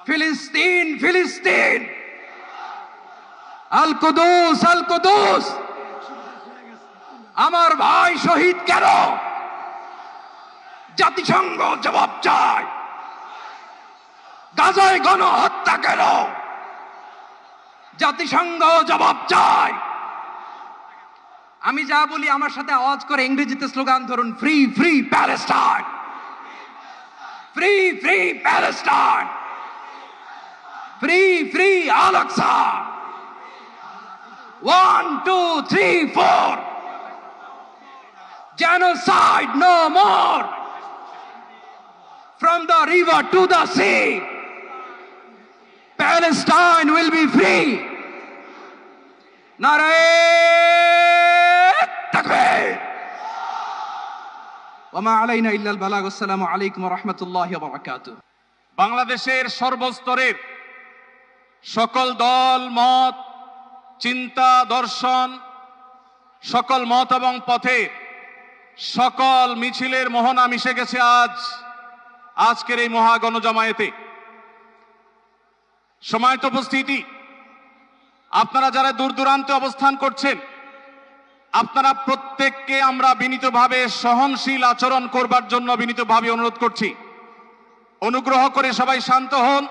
ফিলিস্তিন ফিলিস্তিন, আল কুদুস আল কুদুস। আমার ভাই শহীদ কেন? জাতিসংঘ জবাব চায়। গাজায় গণহত্যা কেন? জাতিসংঘ জবাব চায়। আমি যা বলি আমার সাথে আওয়াজ করে ইংরেজিতে স্লোগান ধরুন, free free Palestine, free free Palestine, free free Al Aqsa. 1 2 3 4, genocide no more, from the river to the sea, Palestine will be free. Nare takbir, wa ma alayna illa al balagh. Assalamu alaykum wa rahmatullahi wa barakatuh. বাংলাদেশের সর্বস্তরের সকল দল মত, চিন্তা দর্শন, সকল মত এবং পথে সকল মিছিলের মোহনা মিশে গেছে আজকের এই মহা গণজমায়েতে। সময়ত উপস্থিতি, আপনারা যারা দূর দূরান্তে অবস্থান করছেন, আপনারা প্রত্যেককে আমরা বিনীতভাবে সহনশীল আচরণ করবার জন্য বিনীতভাবে অনুরোধ করছি। অনুগ্রহ করে সবাই শান্ত হন।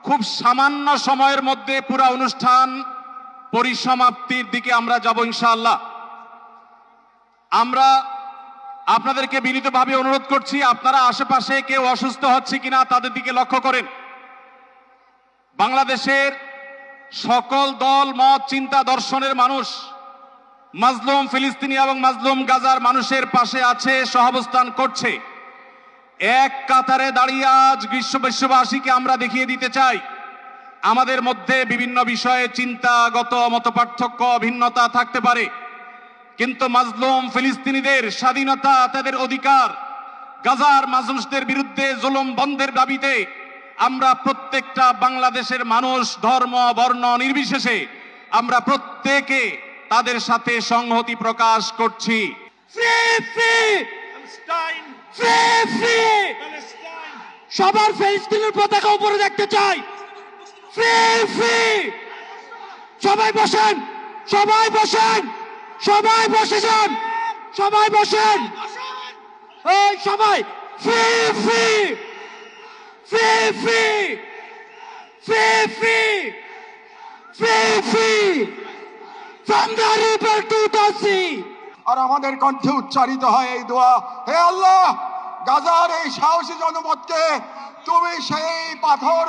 খুব সামান্য সময়ের মধ্যে পুরা অনুষ্ঠান পরিসমাপ্তির দিকে আমরা যাব ইনশাআল্লাহ। আমরা আপনাদেরকে বিনীতভাবে অনুরোধ করছি, আপনারা আশেপাশে কেউ অসুস্থ হচ্ছে কিনা তাদের দিকে লক্ষ্য করেন। বাংলাদেশের সকল দল মত চিন্তা দর্শনের মানুষ মাজলুম ফিলিস্তিনি এবং মাজলুম গাজার মানুষের পাশে আছে, সহাবস্থান করছে। এক কাতারে দাঁড়িয়ে আজ বিশ্ববাসীকে আমরা দেখিয়ে দিতে চাই, আমাদের মধ্যে বিভিন্ন বিষয়ে চিন্তাগত মতপার্থক্য ভিন্নতা থাকতে পারে, কিন্তু মাজলুম ফিলিস্তিনিদের স্বাধীনতা, তাদের অধিকার, গাজার মানুষদের বিরুদ্ধে জুলুম বন্ধের দাবিতে আমরা প্রত্যেকটা বাংলাদেশের মানুষ ধর্ম বর্ণ নির্বিশেষে আমরা প্রত্যেকে তাদের সাথে সংহতি প্রকাশ করছি। সবার ফিলিস্তিনের পতাকা উপরে দেখতে চাই। ফ্রি ফ্রি, সবাই বসেন, সবাই বসেন, সবাই বসে যান, সবাই বসেন, এই সবাই free free, free free, free free, free free, from the river to the sea. আর আমাদের কণ্ঠে উচ্চারিত হয় এই দোয়া, হে আল্লাহ, গাজার এই সাহসী জনপদকে তুমি সেই পাথর